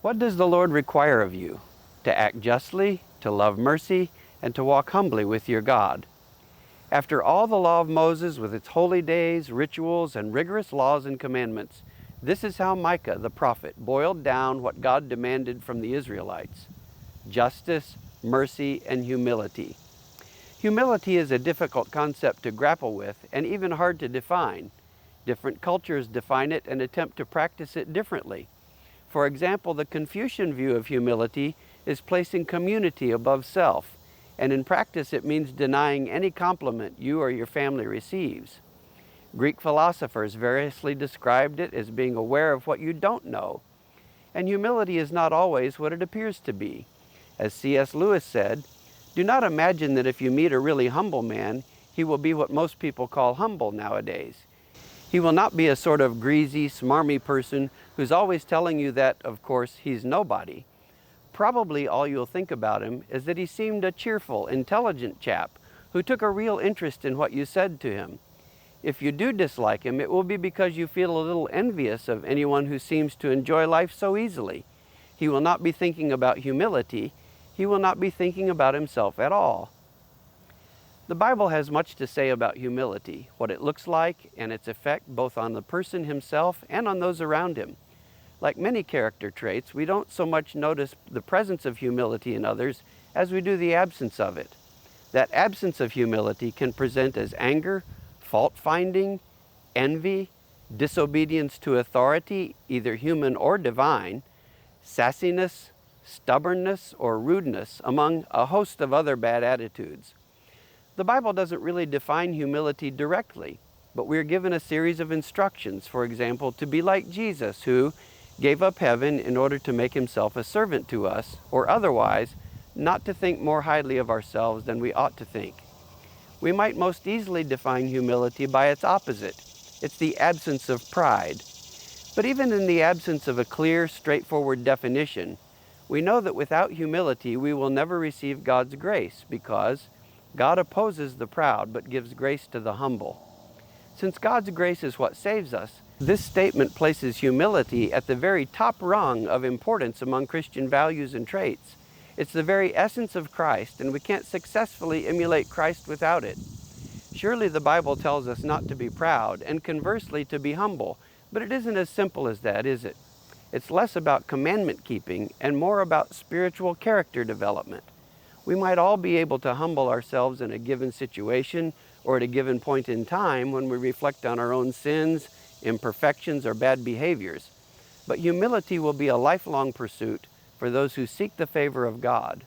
What does the Lord require of you? To act justly, to love mercy, and to walk humbly with your God. After all the law of Moses with its holy days, rituals, and rigorous laws and commandments, this is how Micah the prophet boiled down what God demanded from the Israelites: justice, mercy, and humility. Humility is a difficult concept to grapple with and even hard to define. Different cultures define it and attempt to practice it differently. For example, the Confucian view of humility is placing community above self, and in practice it means denying any compliment you or your family receives. Greek philosophers variously described it as being aware of what you don't know, and humility is not always what it appears to be. As C.S. Lewis said, "Do not imagine that if you meet a really humble man, he will be what most people call humble nowadays. He will not be a sort of greasy, smarmy person who's always telling you that, of course, he's nobody. Probably all you'll think about him is that he seemed a cheerful, intelligent chap who took a real interest in what you said to him. If you do dislike him, it will be because you feel a little envious of anyone who seems to enjoy life so easily. He will not be thinking about humility. He will not be thinking about himself at all." The Bible has much to say about humility, what it looks like, and its effect both on the person himself and on those around him. Like many character traits, we don't so much notice the presence of humility in others as we do the absence of it. That absence of humility can present as anger, fault-finding, envy, disobedience to authority, either human or divine, sassiness, stubbornness, or rudeness, among a host of other bad attitudes. The Bible doesn't really define humility directly, but we are given a series of instructions, for example, to be like Jesus, who gave up heaven in order to make himself a servant to us, or otherwise, not to think more highly of ourselves than we ought to think. We might most easily define humility by its opposite. It's the absence of pride. But even in the absence of a clear, straightforward definition, we know that without humility we will never receive God's grace, because God opposes the proud but gives grace to the humble. Since God's grace is what saves us, this statement places humility at the very top rung of importance among Christian values and traits. It's the very essence of Christ, and we can't successfully emulate Christ without it. Surely the Bible tells us not to be proud, and conversely to be humble, but it isn't as simple as that, is it? It's less about commandment keeping and more about spiritual character development. We might all be able to humble ourselves in a given situation or at a given point in time when we reflect on our own sins, imperfections, or bad behaviors. But humility will be a lifelong pursuit for those who seek the favor of God.